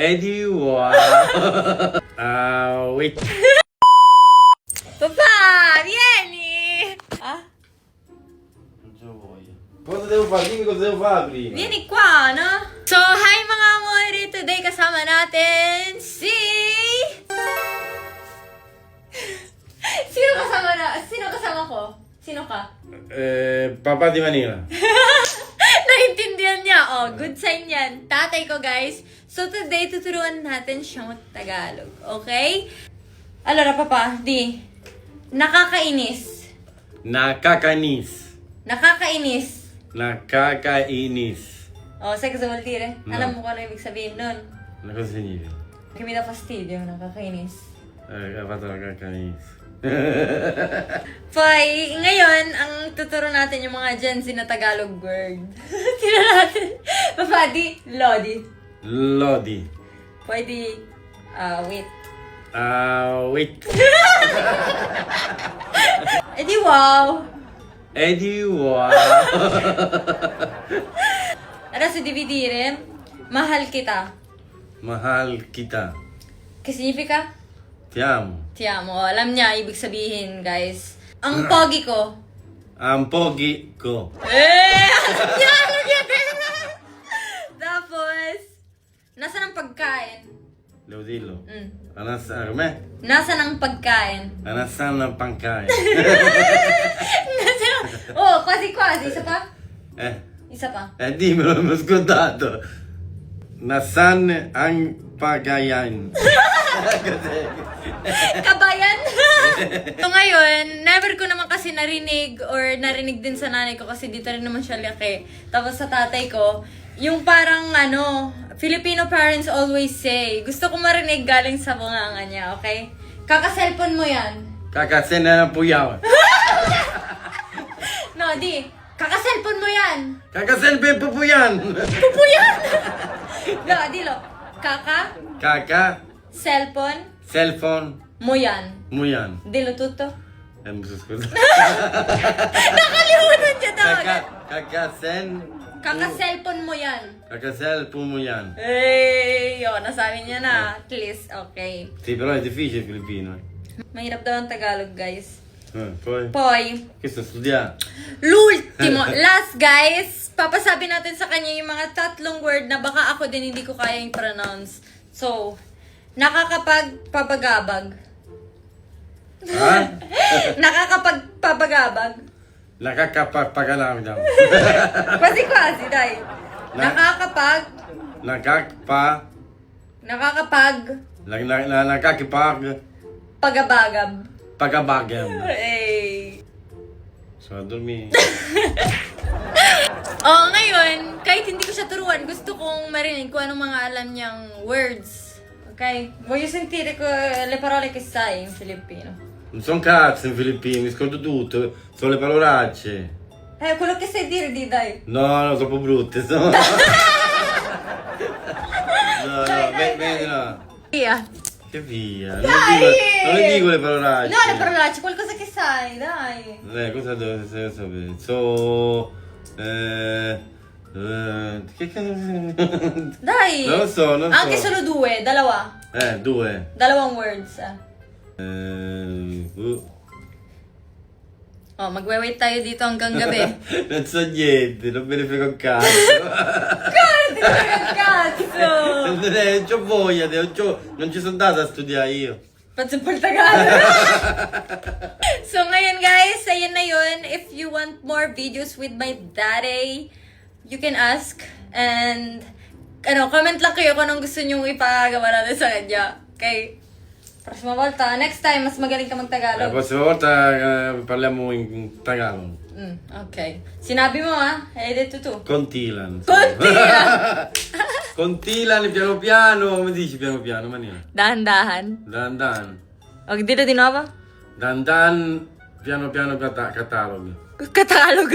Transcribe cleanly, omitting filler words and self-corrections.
Ed you wait. Papà, vieni! Ah? Non ce lo voglio. Cosa devo fare? Dimmi cosa devo fare prima. Vieni qua, no? So, hi mga amore! Today kasama natin si... Sino kasama ko? Sino ka? Papà di Manila. Naintindihan niya. Oh, good sign yan. Tatay ko, guys. So, today, tuturuan natin siyang Tagalog. Okay? Allora, papa, di. Nakakainis. Nakakainis. Nakakainis. Nakakainis. Oh, sai cosa vuol dire? No. Alam mo kung ano ibig sabihin nun? Ma cosa significa? Che mi dà fastidio, nakakainis. Ha fatto la cacainis. Poi, ngayon, ang tuturo natin yung mga Gen Z na Tagalog word. Tira natin. Papa, di, Lodi. Lodi. Poi di, wait. Wait. E di wow. Ed you Adesso devi dire, mahal kita. Mahal kita. Che significa? Ti amo. Ti amo. Alam niya, ibig sabihin, guys. Ang pogi ko. Un pochi ko. Dialogo yan! Tapos, nasan ang pagkain? Devo dirlo. Mm. Com'è? Nasan ang pagkain? Anasanna pancai. Oh, quasi quasi. Isa pa? Isa pa. Dimmelo, mi ho scordato. Nasan ang pagayan. Kabayan! So ngayon, never ko naman kasi narinig or narinig din sa nanay ko kasi dito rin naman siya laki. Tapos sa tatay ko, yung parang Filipino parents always say, gusto ko marinig galing sa bunganga niya, okay? Kaka-cellphone mo yan. Kakasena ng puyaw. No, di. Kaka-cellphone mo yan. Kakaselpe pupuyan. Pupuyan! No, dilo. Kaka, Kaka, cellphone, cellphone, mo yan. muyan. Dilo tutto. Mi sono scusato. Nakalimutan niya daw. Kaka-cellphone mo yan. Kakasel pumuyan. Hey, nasabi niya na. At least, okay. Sì, però è difficile il filippino. Mahirap daw ang Tagalog, guys. Poi? Poi, Che sto studiando? l'ultimo, last, guys. Papasabi natin sa kanya yung mga tatlong word na baka ako din hindi ko kaya yung pronounce. So, nakakapagpapagabag. Ha? Nakakapagpapagabag. Nakakapagpagalang daw. Quasi, dai. Nakakapag, pagabagab. Pagabagam. Hey. Sono a dormire. Oh, ngayon, kahit hindi ko siya turuan, gusto kong marinig kung anong mga alam niyang words. Ok? Voglio sentire le parole che sai in filippino. Non sono cazzo in filippino, mi scordo tutto. Sono le parolacce. Quello che sai dire, di dai. No, troppo brutte sono. No, Dai. vedi no. Via. Che via. Dai! Non le dico le parolacce. No, le parolacce, qualcosa che sai, dai. Cosa devo sapere? Che cazzo? Dai. Non lo so, non Anche so. solo due, dalawa. Due. Dalawang words. Oh, magwe-wait tayo dito hanggang gabi. Non so niente, non me ne frega un cazzo. Guardi che cazzo! Non c'ho voglia, non ci sono andato a studiare io. Faccio pal Tagalog. So ngayon guys, ayun na yun. If you want more videos with my daddy, you can ask. And, comment lang kayo kung anong gusto nyong ipagawa natin sa kanya. Okay? Prossima volta, next time, mas magaling ka La mag-Tagalog. prossima volta parliamo in Tagalog. Okay. Sinabi mo hai detto tu. Contilan. Contilan! Contilan piano piano, come dici piano piano, Manila? Dahan-dahan. Dan dan. Okay, dito di nuovo? Dan dan, piano piano catalog. Tagalog.